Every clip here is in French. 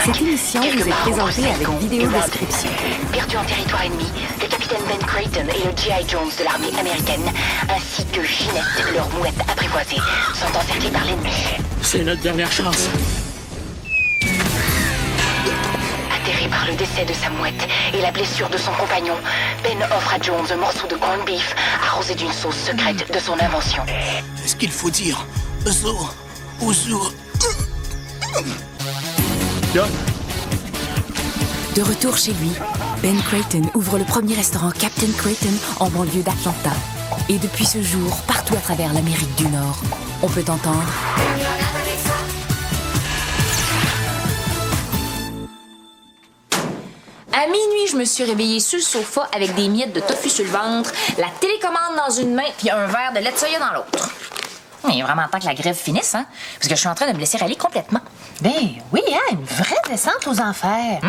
Cette émission vous est présentée avec vidéo description. Perdu en territoire ennemi, le capitaine Ben Creighton et le G.I. Jones de l'armée américaine, ainsi que Ginette, leur mouette apprivoisée, sont encerclés par l'ennemi. C'est notre dernière chance. Atterré par le décès de sa mouette et la blessure de son compagnon, Ben offre à Jones un morceau de corned beef arrosé d'une sauce secrète de son invention. Est-ce qu'il faut dire Ozo. De retour chez lui, Ben Creighton ouvre le premier restaurant Captain Creighton en banlieue d'Atlanta. Et depuis ce jour, partout à travers l'Amérique du Nord, on peut entendre... À minuit, je me suis réveillée sur le sofa avec des miettes de tofu sur le ventre, la télécommande dans une main puis un verre de lait de soya dans l'autre. Il est vraiment temps que la grève finisse, hein? Parce que je suis en train de me laisser aller complètement. Ben oui, hein? Une vraie descente aux enfers.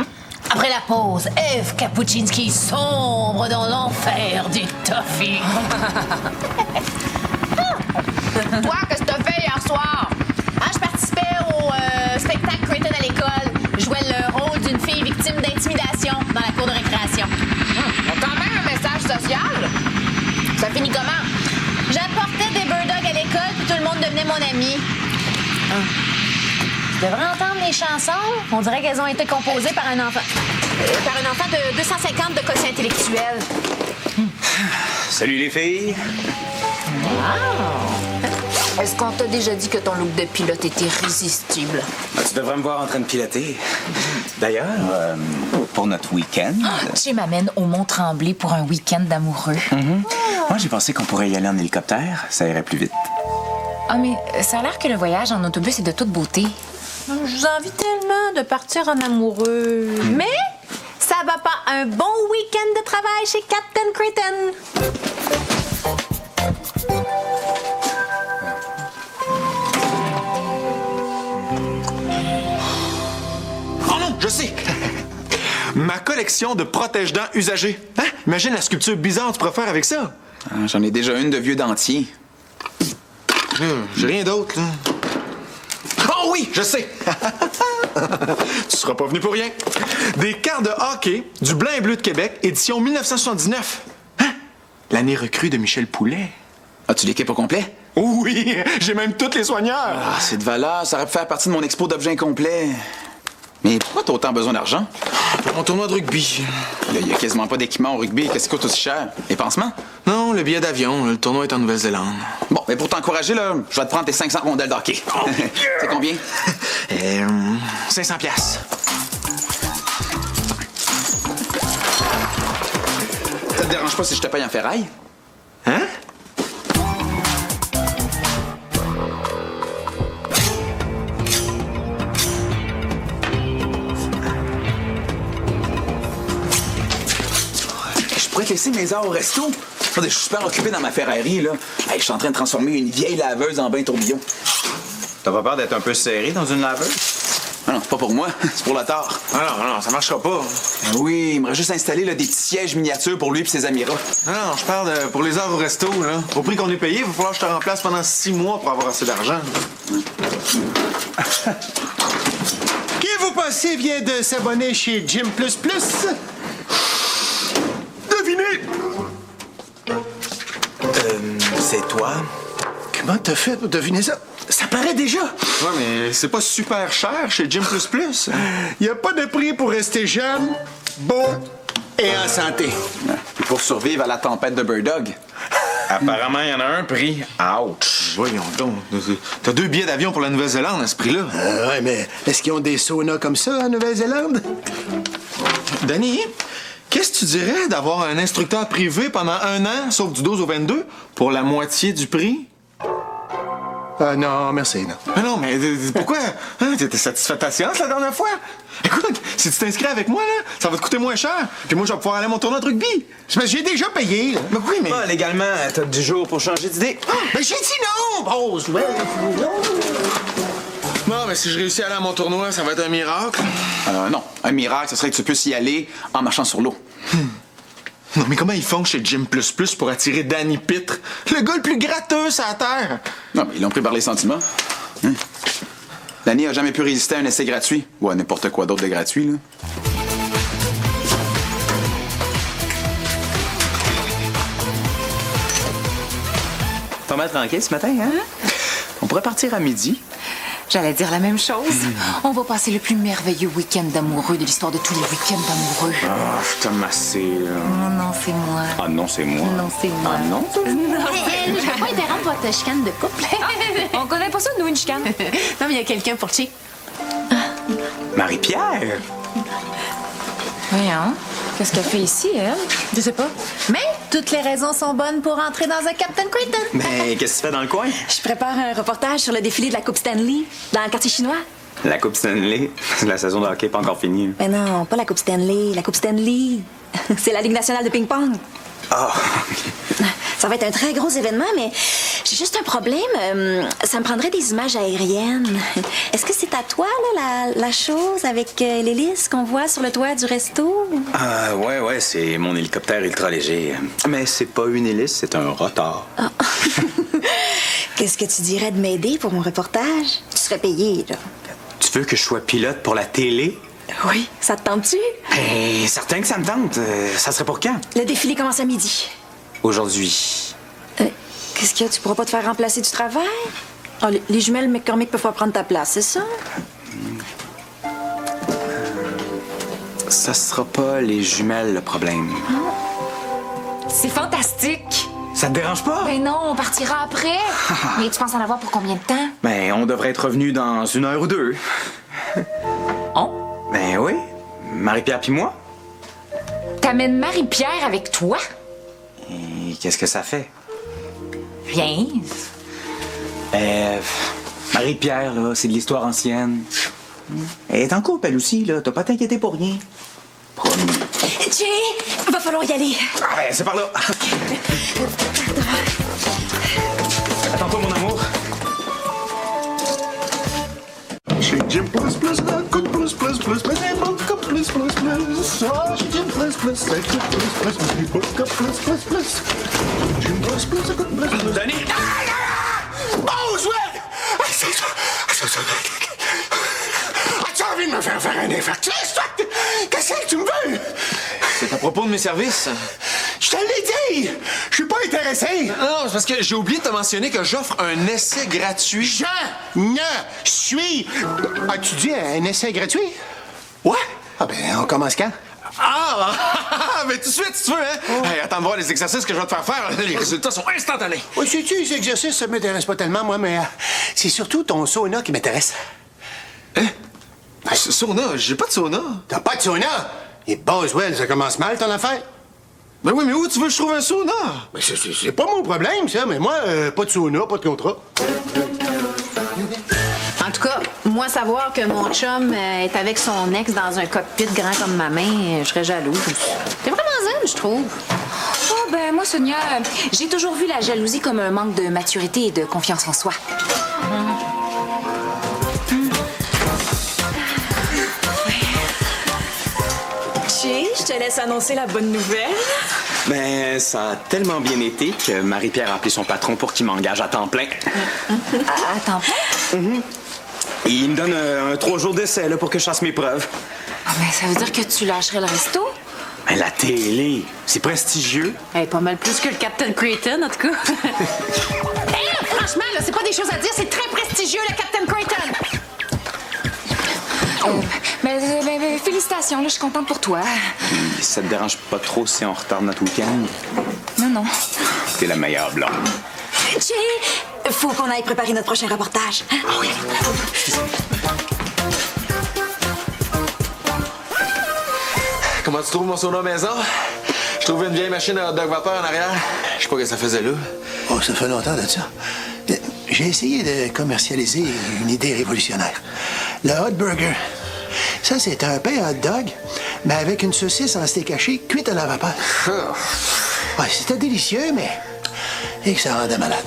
Après la pause, Eve Kapuczynski sombre dans l'enfer du tofu. Toi, qu'est-ce que t'as fait hier soir? Je participais au spectacle Creighton à l'école. Je jouais le rôle d'une fille victime d'intimidation dans la cour de récréation. Quand même un message social. Ça finit comment? J'apportais des bird dogs à l'école puis tout le monde devenait mon ami. Tu devrais entendre mes chansons. On dirait qu'elles ont été composées par un enfant. Par un enfant de 250 de quotient intellectuel. Salut les filles. Est-ce qu'on t'a déjà dit que ton look de pilote était irrésistible? Tu devrais me voir en train de piloter. D'ailleurs, pour notre week-end... Tu m'amènes au Mont-Tremblay pour un week-end d'amoureux. Moi, j'ai pensé qu'on pourrait y aller en hélicoptère. Ça irait plus vite. Ah, mais ça a l'air que le voyage en autobus est de toute beauté. Je vous envie tellement de partir en amoureux. Mais ça va pas un bon week-end de travail chez Captain Creighton. Oh non, je sais! Ma collection de protège-dents usagés. Hein? Imagine la sculpture bizarre que tu pourrais faire avec ça. J'en ai déjà une de vieux dentier. J'ai rien d'autre, là. Oh oui, je sais! Tu seras pas venu pour rien. Des cartes de hockey du Blanc et Bleu de Québec, édition 1979. Hein? L'année recrue de Michel Poulet. As-tu l'équipe au complet? Oui, j'ai même toutes les soigneurs. C'est de valeur. Ça aurait pu faire partie de mon expo d'objets incomplets. Mais pourquoi t'as autant besoin d'argent? Pour mon tournoi de rugby. Il y a quasiment pas d'équipement au rugby. Qu'est-ce qui coûte aussi cher? Les pansements? Non, le billet d'avion. Le tournoi est en Nouvelle-Zélande. Bon, mais pour t'encourager, là, je vais te prendre tes 500 rondelles d'hockey. Oh, c'est combien? 500 piastres. Ça te dérange pas si je te paye en ferraille? Hein? Je pourrais te laisser mes heures au resto. Je suis super occupé dans ma Ferrari, là. Hey, je suis en train de transformer une vieille laveuse en bain tourbillon. T'as pas peur d'être un peu serré dans une laveuse? Ah non, c'est pas pour moi, c'est pour le tard. Non, ça marchera pas. Ben oui, il m'aurait juste installé là, des petits sièges miniatures pour lui et ses amirats. Non, je parle pour les heures au resto, là. Au prix qu'on est payé, il va falloir que je te remplace pendant 6 mois pour avoir assez d'argent. Qui vous pensez vient de s'abonner chez Jim++? Devinez! C'est toi? Comment t'as fait pour deviner ça? Ça paraît déjà! Ouais, mais c'est pas super cher chez Jim++. Il n'y a pas de prix pour rester jeune, beau et en santé. Et pour survivre à la tempête de Bird Dog. Apparemment, il y en a un prix. Ouch! Voyons donc. T'as 2 billets d'avion pour la Nouvelle-Zélande à ce prix-là. Ouais, mais est-ce qu'ils ont des saunas comme ça en Nouvelle-Zélande? Danny, qu'est-ce que tu dirais d'avoir un instructeur privé pendant 1 an, sauf du 12 au 22, pour la moitié du prix? Non, merci, non. Mais non, mais pourquoi? Hein, t'étais satisfait de ta séance la dernière fois? Écoute, si tu t'inscris avec moi, là, ça va te coûter moins cher. Puis moi, je vais pouvoir aller à mon tournoi de rugby. C'est parce que j'ai déjà payé, là. Mais oui, mais... Ah, légalement, t'as 10 jours pour changer d'idée. Mais j'ai dit non! Rose, ouais. Non, mais si je réussis à aller à mon tournoi, ça va être un miracle. Non, un miracle, ce serait que tu puisses y aller en marchant sur l'eau. Non, mais comment ils font chez Jim++ pour attirer Danny Pitre? Le gars le plus gratteux sur la Terre! Non, mais ils l'ont pris par les sentiments. Danny a jamais pu résister à un essai gratuit. Ou à n'importe quoi d'autre de gratuit, là. Pas mal tranquille ce matin, hein? On pourrait partir à midi. J'allais dire la même chose. On va passer le plus merveilleux week-end d'amoureux de l'histoire de tous les week-ends d'amoureux. Ah, je t'ai massé, là. Oh non, c'est moi. Ah non, c'est moi. Non, c'est moi. Ah non? Je vais pas interrompre votre chicane de couple. On connaît pas ça, nous, une chicane. Non, mais il y a quelqu'un pour chier. Marie-Pierre! Voyons. Qu'est-ce qu'elle fait ici, elle? Je sais pas. Mais toutes les raisons sont bonnes pour entrer dans un Captain Creighton. Mais qu'est-ce que tu fais dans le coin? Je prépare un reportage sur le défilé de la Coupe Stanley dans le quartier chinois. La Coupe Stanley. La saison de hockey n'est pas encore finie. Mais non, pas la Coupe Stanley. La Coupe Stanley. C'est la Ligue nationale de ping-pong. Ah! Ça va être un très gros événement, mais j'ai juste un problème. Ça me prendrait des images aériennes. Est-ce que c'est à toi, là, la chose avec l'hélice qu'on voit sur le toit du resto? Ouais, c'est mon hélicoptère ultra léger. Mais c'est pas une hélice, c'est un rotor. Ah. Qu'est-ce que tu dirais de m'aider pour mon reportage? Tu serais payé, là. Tu veux que je sois pilote pour la télé? Oui. Ça te tente-tu? Ben, certain que ça me tente. Ça serait pour quand? Le défilé commence à midi. Aujourd'hui. Qu'est-ce qu'il y a? Tu pourras pas te faire remplacer du travail? Oh, les jumelles McCormick peuvent pas prendre ta place, c'est ça? Ça sera pas les jumelles le problème. C'est fantastique! Ça te dérange pas? Ben non, on partira après. Mais tu penses en avoir pour combien de temps? Ben, on devrait être revenu dans 1 heure ou 2. On? Ben oui. Marie-Pierre puis moi. T'amènes Marie-Pierre avec toi? Et qu'est-ce que ça fait? Rien. Marie-Pierre, là, c'est de l'histoire ancienne. Elle est en couple, elle aussi, là. T'as pas à t'inquiéter pour rien. Promis. Jay, va falloir y aller. Ah ben, c'est par là. Attends-toi, mon amour. Chez Jim Plus Plus, un coup de plus plus plus, mais des bons coups plus plus plus. Ah, chez Jim Plus Plus, un coup de plus plus, mais des bons coups plus plus plus. Jim Plus Plus, un coup de plus plus. Danny! Oh, Jouet! As-tu envie de me faire un infarctus, toi? Qu'est-ce que tu me veux? C'est à propos de mes services. Je te l'ai dit! Je suis pas intéressé! Non, c'est parce que j'ai oublié de te mentionner que j'offre un essai gratuit. Je ne suis... As-tu dit un essai gratuit? Ouais? Ah ben, on commence quand? Ah! Mais tout de suite, si tu veux, hein? Hey, attends de voir les exercices que je vais te faire faire. Les résultats sont instantanés. Oui, sais-tu, les exercices, ça m'intéresse pas tellement, moi, mais c'est surtout ton sauna qui m'intéresse. Hein? Sauna? J'ai pas de sauna. T'as pas de sauna? Et Boswell, ça commence mal, ton affaire? Ben oui, mais où tu veux que je trouve un sauna? Ben, c'est pas mon problème, ça, mais moi, pas de sauna, pas de contrat. En tout cas, moi, savoir que mon chum est avec son ex dans un cockpit grand comme ma main, je serais jalouse. T'es vraiment zen, je trouve. Oh, ben moi, Sonia, j'ai toujours vu la jalousie comme un manque de maturité et de confiance en soi. Jay, je te laisse annoncer la bonne nouvelle. Ben, ça a tellement bien été que Marie-Pierre a appelé son patron pour qu'il m'engage à temps plein. À temps plein? Et il me donne un 3 jours d'essai là, pour que je fasse mes preuves. Ah, ben ça veut dire que tu lâcherais le resto? Ben, la télé, c'est prestigieux. Hey, pas mal plus que le Captain Creighton, en tout cas. Hey, franchement, là, c'est pas des choses à dire, c'est très prestigieux, le Captain Creighton. Ben, félicitations, là, je suis contente pour toi. Ça te dérange pas trop si on retarde notre week-end? Non. T'es la meilleure blonde. Jay, faut qu'on aille préparer notre prochain reportage. Ah oui. Comment tu trouves mon sauna maison? Je trouvais une vieille machine à hot dog vapeur en arrière. Je sais pas ce que ça faisait là. Oh, ça fait longtemps de ça. J'ai essayé de commercialiser une idée révolutionnaire. Le hot burger. Ça, c'est un pain hot dog, mais avec une saucisse en steak haché cuite à la vapeur. Ouais, c'était délicieux, mais... Et que ça rendait malade.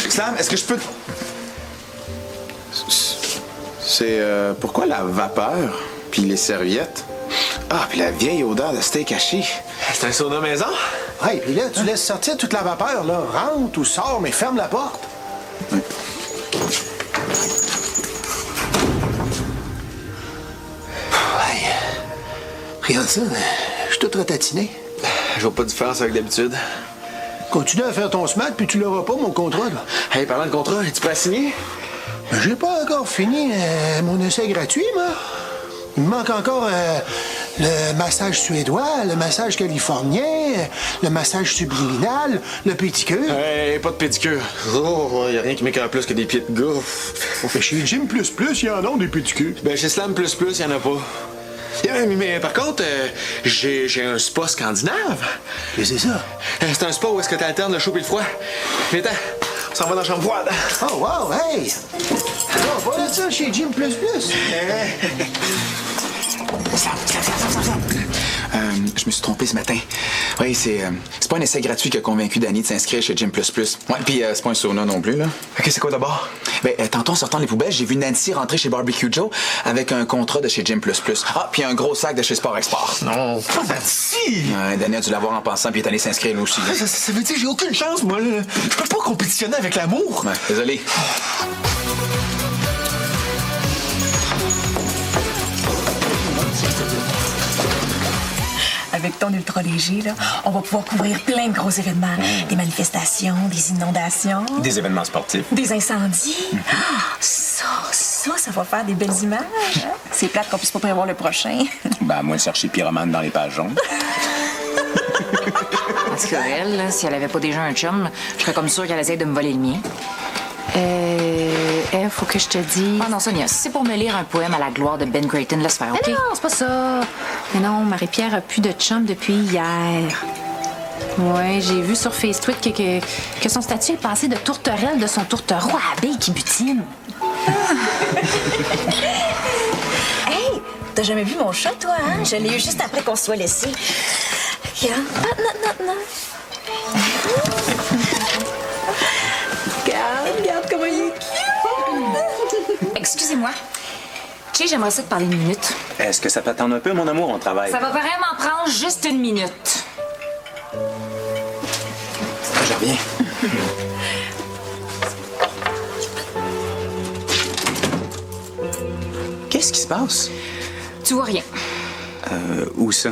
Sam, est-ce que je peux... C'est... pourquoi la vapeur, puis les serviettes? Ah, puis la vieille odeur de steak haché. C'est un sauna maison? Ouais, puis là, tu laisses sortir toute la vapeur, là. Rentre ou sors, mais ferme la porte. Regarde ça, je suis tout ratatiné. Je vois pas de différence avec d'habitude. Continue à faire ton SMAT, puis tu l'auras pas, mon contrat, là. Hey, parlant de contrat, es-tu prêt à signer? Ben, j'ai pas encore fini mon essai gratuit, moi. Il me manque encore le massage suédois, le massage californien, le massage subliminal, le pédicure. Hey, pas de pédicure. Oh, y a rien qui m'écoeure plus que des pieds de gars. Ben, chez Gym++, il y en a des pédicures. Ben, chez Slam++, y en a pas. Mais par contre, j'ai un spa scandinave. Qu'est-ce que c'est ça? C'est un spa où est-ce que t'alternes le chaud et le froid. Viens-t'en, on s'en va dans la chambre froide. Oh, wow, hey! On va de ça chez Gym++. Je me suis trompé ce matin. Oui, c'est pas un essai gratuit qui a convaincu Danny de s'inscrire chez Gym++. Ouais, puis c'est pas un sauna non plus, là. OK, c'est quoi d'abord? Ben, tantôt, en sortant les poubelles, j'ai vu Nancy rentrer chez Barbecue Joe avec un contrat de chez Gym++. Ah, puis un gros sac de chez Sport Export. Non, pas Nancy! Ouais, Danny a dû l'avoir en passant, puis il est allé s'inscrire lui aussi. Ça veut dire que j'ai aucune chance, moi, là. Je peux pas compétitionner avec l'amour. Ouais, désolé. Avec ton ultra léger, là, on va pouvoir couvrir plein de gros événements. Des manifestations, des inondations. Des événements sportifs. Des incendies. Ça va faire des belles images. Hein? C'est plate qu'on puisse pas prévoir le prochain. Ben, à moins de chercher pyromane dans les pages jaunes. Parce qu'elle, là, si elle avait pas déjà un chum, je serais comme sûre qu'elle essaie de me voler le mien. Faut que je te dise... Ah non, Sonia, si c'est pour me lire un poème à la gloire de Ben Creighton, laisse faire, OK? Mais non, c'est pas ça. Mais non, Marie-Pierre a plus de chum depuis hier. Ouais, j'ai vu sur Facebook que son statut est passé de tourterelle de son tourtereau à abeille qui butine. Hey, t'as jamais vu mon chat, toi, hein? Je l'ai eu juste après qu'on se soit laissé. Regarde. Ah, non. Regarde comment il est cute. Excusez-moi. Tu sais, j'aimerais ça te parler une minute. Est-ce que ça t'attend un peu, mon amour? On travaille. Ça va vraiment prendre juste une minute. Je reviens. Qu'est-ce qui se passe? Tu vois rien. Où ça?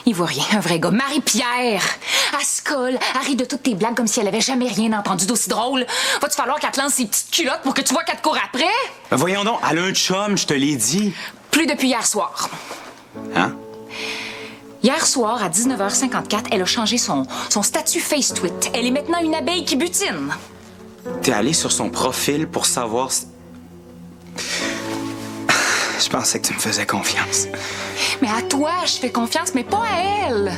Il voit rien, un vrai gars. Marie-Pierre! Elle se colle, elle rit de toutes tes blagues comme si elle avait jamais rien entendu d'aussi drôle. Va-tu falloir qu'elle te lance ses petites culottes pour que tu vois qu'elle te court après? Ben voyons donc, elle a un chum, je te l'ai dit. Plus depuis hier soir. Hein? Hier soir, à 19h54, elle a changé son statut FaceTweet. Elle est maintenant une abeille qui butine. T'es allé sur son profil pour savoir si... Je pensais que tu me faisais confiance. Mais à toi, je fais confiance, mais pas à elle.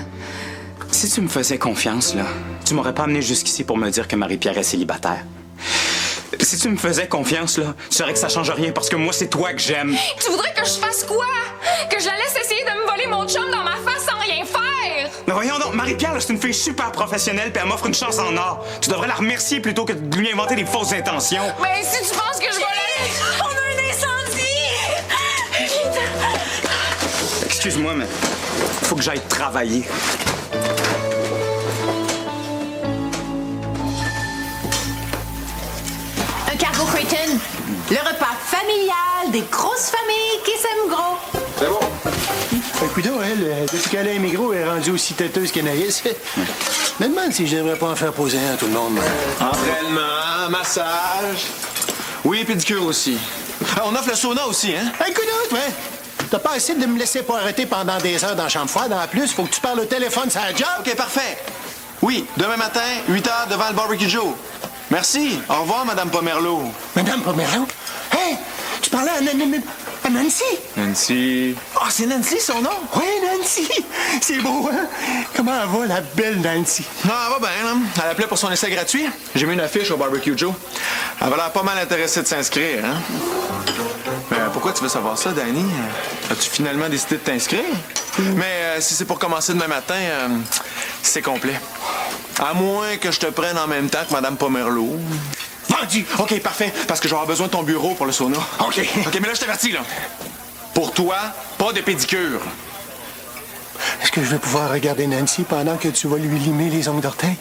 Si tu me faisais confiance, là, tu m'aurais pas amené jusqu'ici pour me dire que Marie-Pierre est célibataire. Si tu me faisais confiance, là, tu saurais que ça change rien parce que moi, c'est toi que j'aime. Tu voudrais que je fasse quoi? Que je la laisse essayer de me voler mon chum dans ma face sans rien faire? Mais voyons donc, Marie-Pierre, là, c'est une fille super professionnelle puis elle m'offre une chance en or. Tu devrais la remercier plutôt que de lui inventer des fausses intentions. Mais si tu penses que je vais aller... On a un incendie! Excuse-moi, mais faut que j'aille travailler. Un cargo Creighton. Le repas familial des grosses familles qui s'aiment gros. C'est bon. Écoute, elle, depuis qu'elle a un micro, elle est rendue aussi têteuse qu'Anaïs. Je me demande si je devrais pas en faire poser un à tout le monde. Entraînement, massage. Oui, pédicure aussi. Ah, on offre le sauna aussi, hein? Écoute, ouais. T'as pas essayé de me laisser pas arrêter pendant des heures dans la chambre froide. En plus, faut que tu parles au téléphone, ça job. OK, parfait. Oui, demain matin, 8 h devant le Barbecue Joe. Merci. Au revoir, Madame Pomerleau. Madame Pomerleau? Hey, tu parlais à Nancy? Nancy... Ah, c'est Nancy, son nom? Oui, Nancy. C'est beau, hein? Comment elle va, la belle Nancy? Ah, elle va bien, là. Elle appelait pour son essai gratuit. J'ai mis une affiche au Barbecue Joe. Elle avait l'air pas mal intéressée de s'inscrire, hein? Mais pourquoi tu veux savoir ça, Danny? As-tu finalement décidé de t'inscrire? Mais si c'est pour commencer demain matin, c'est complet. À moins que je te prenne en même temps que Mme Pomerleau. Vendu! OK, parfait. Parce que je vais avoir besoin de ton bureau pour le sauna. OK. OK, mais là, je t'avertis, là. Pour toi, pas de pédicure. Est-ce que je vais pouvoir regarder Nancy pendant que tu vas lui limer les ongles d'orteil?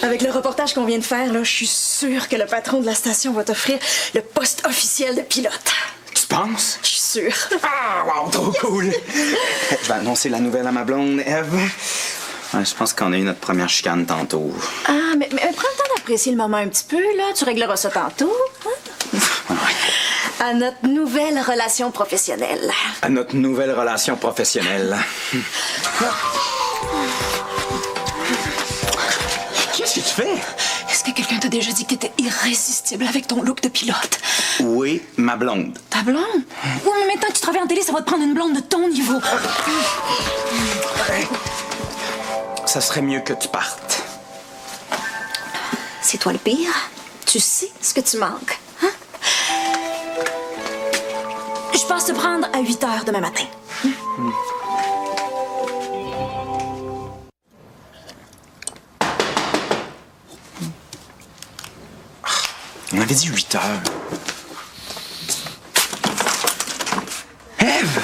Avec le reportage qu'on vient de faire, là, je suis sûre que le patron de la station va t'offrir le poste officiel de pilote. Tu penses? Je suis sûre. Ah, wow, trop cool! Je vais annoncer la nouvelle à ma blonde, Eve. Ouais, je pense qu'on a eu notre première chicane tantôt. Ah, mais prends le temps d'apprécier le moment un petit peu, là. Tu régleras ça tantôt. Hein? Ouais. À notre nouvelle relation professionnelle. À notre nouvelle relation professionnelle. Qu'est-ce que tu fais? Est-ce que quelqu'un t'a déjà dit que t'étais irrésistible avec ton look de pilote? Oui, ma blonde. Ta blonde? Oui, mais maintenant que tu travailles en télé, ça va te prendre une blonde de ton niveau. Ça serait mieux que tu partes. C'est toi le pire. Tu sais ce que tu manques. Hein? Je pense te prendre à 8 heures demain matin. On avait dit 8 heures. Ève!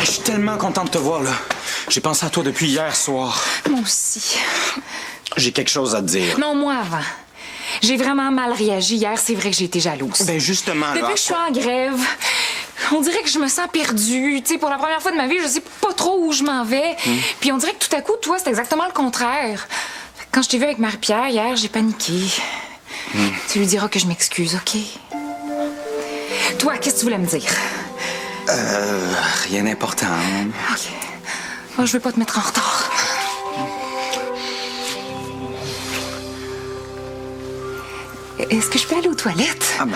Je suis tellement contente de te voir, là. J'ai pensé à toi depuis hier soir. Moi aussi. J'ai quelque chose à te dire. Non, moi avant. J'ai vraiment mal réagi hier. C'est vrai que j'ai été jalouse. Ben justement, Depuis là. que je suis en grève, on dirait que je me sens perdue. Tu sais, pour la première fois de ma vie, je sais pas trop où je m'en vais. Puis on dirait que tout à coup, toi, c'est exactement le contraire. Quand je t'ai vu avec Marie-Pierre hier, j'ai paniqué. Tu lui diras que je m'excuse, OK? Toi, qu'est-ce que tu voulais me dire? Rien d'important. OK. Oh, je veux pas te mettre en retard. Est-ce que je peux aller aux toilettes? Ah ben.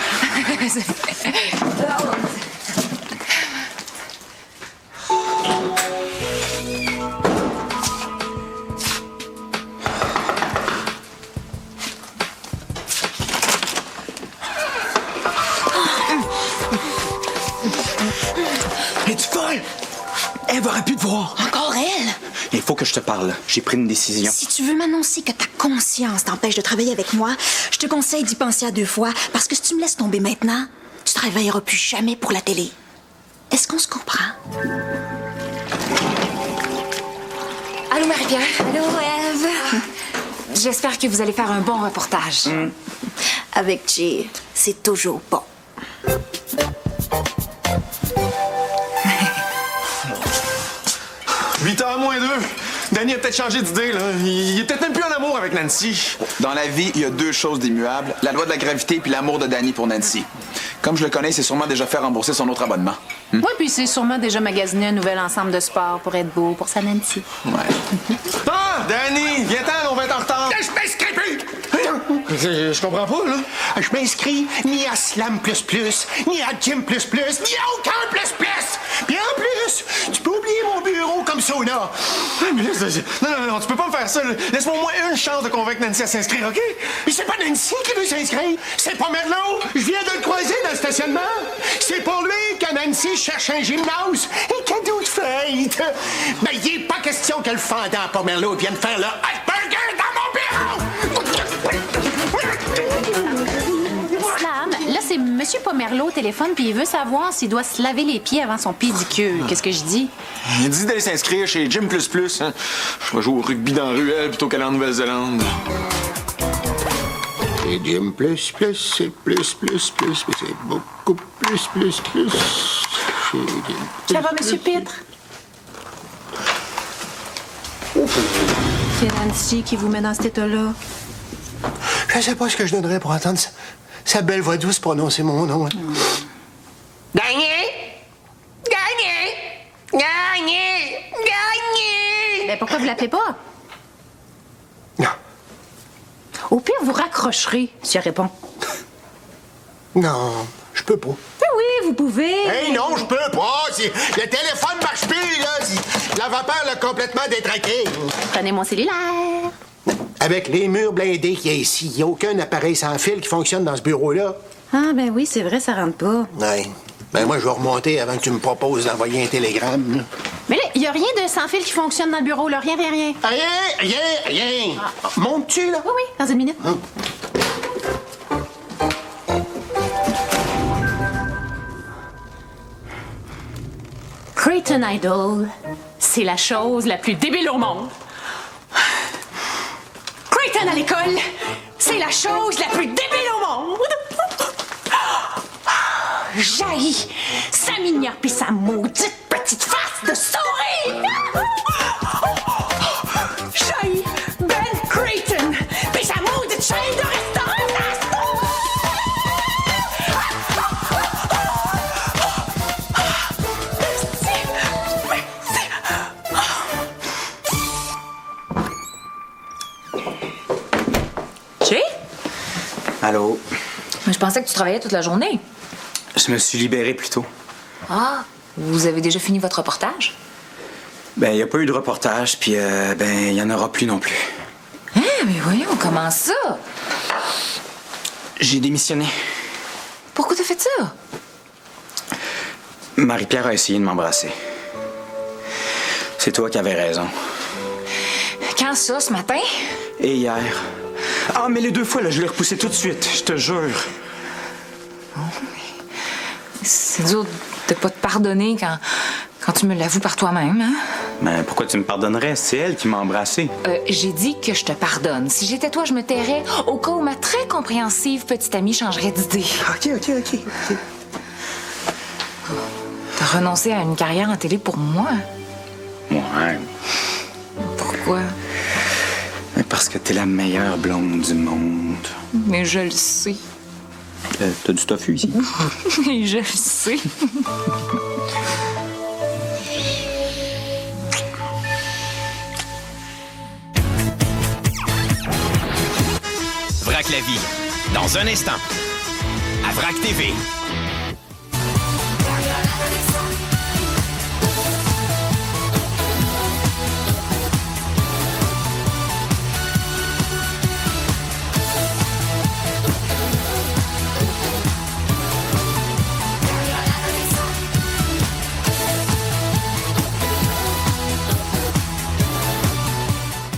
Es-tu folle? Elle aurait pu te voir. Encore elle? Il faut que je te parle. J'ai pris une décision. Si tu veux m'annoncer que ta conscience t'empêche de travailler avec moi, je te conseille d'y penser à 2 fois, parce que si tu me laisses tomber maintenant, tu travailleras plus jamais pour la télé. Est-ce qu'on se comprend? Allô, Marie-Pierre? Allô, Eve? J'espère que vous allez faire un bon reportage. Avec Jay, c'est toujours bon. Huit heures moins 2. Danny a peut-être changé d'idée, là. Il est peut-être même plus en amour avec Nancy. Dans la vie, il y a 2 choses d'immuables, la loi de la gravité puis l'amour de Danny pour Nancy. Comme je le connais, c'est sûrement déjà fait rembourser son autre abonnement. Oui, puis c'est sûrement déjà magasiné un nouvel ensemble de sport pour être beau pour sa Nancy. Ouais. Ah, Danny, viens-t'en, on va être en retard. Je m'inscris plus! Je comprends pas, là. Je m'inscris ni à Slam++, ni à Gym++, ni à aucun ++! Puis en plus, tu peux oublier mon bureau comme sauna. Mais là, non, tu peux pas me faire ça. Là. Laisse-moi au moins une chance de convaincre Nancy à s'inscrire, OK? Mais c'est pas Nancy qui veut s'inscrire, c'est pas Merlot. Je viens de le croiser dans le stationnement. C'est pour lui que Nancy cherche un gymnase. Un cadeau de fête. Ben, il est pas question que le fendant Pomerleau vienne faire le hamburger dans mon bureau. Slam, là, c'est Monsieur Pomerleau au téléphone, puis il veut savoir s'il doit se laver les pieds avant son pédicure. Qu'est-ce que je dis? Il dit d'aller s'inscrire chez Gym++. Hein. Je vais jouer au rugby dans la ruelle plutôt qu'aller en Nouvelle-Zélande. Et Gym++, c'est c'est beaucoup plus. Ça va, Monsieur Pitre? C'est Nancy qui vous met dans cet état-là. Je sais pas ce que je donnerais pour entendre sa belle voix douce prononcer mon nom. Hein. Gagné! Ben, pourquoi vous l'appelez pas? Non. Au pire, vous raccrocherez, si elle répond. Non, je peux pas. Ben oui, vous pouvez. Hey, non, je peux pas. Le téléphone marche plus, là. La vapeur l'a complètement détraqué. Prenez mon cellulaire. Avec les murs blindés qu'il y a ici, il n'y a aucun appareil sans fil qui fonctionne dans ce bureau-là. Ah, ben oui, c'est vrai, ça rentre pas. Ouais. Ben moi, je vais remonter avant que tu me proposes d'envoyer un télégramme. Là. Mais là, il n'y a rien de sans fil qui fonctionne dans le bureau, là. Rien. Rien. Montes-tu, là? Oui, dans une minute. Creighton Idol, c'est la chose la plus débile au monde. Creighton à l'école, c'est la chose la plus débile au monde. J'haïs sa mignonne pis sa maudite petite face de souris. J'haïs Ben Creighton pis sa maudite chaîne de restaurant. Jay? Allô? Mais je pensais que tu travaillais toute la journée. Je me suis libéré plus tôt. Ah, vous avez déjà fini votre reportage? Ben, il n'y a pas eu de reportage, puis il n'y en aura plus non plus. Hein, mais voyons, comment ça? J'ai démissionné. Pourquoi t'as fait ça? Marie-Pierre a essayé de m'embrasser. C'est toi qui avais raison. Quand ça, ce matin? Et hier. Ah, mais les 2 fois, là, je l'ai repoussé tout de suite, je te jure. C'est dur de pas te pardonner quand tu me l'avoues par toi-même, hein? Mais pourquoi tu me pardonnerais? C'est elle qui m'a embrassé. J'ai dit que je te pardonne. Si j'étais toi, je me tairais au cas où ma très compréhensive petite amie changerait d'idée. OK. T'as renoncé à une carrière en télé pour moi? Ouais. Pourquoi? Parce que t'es la meilleure blonde du monde. Mais je le sais. T'as du tofu ici? Mais je le sais. Vrac la vie, dans un instant. À Vrac TV.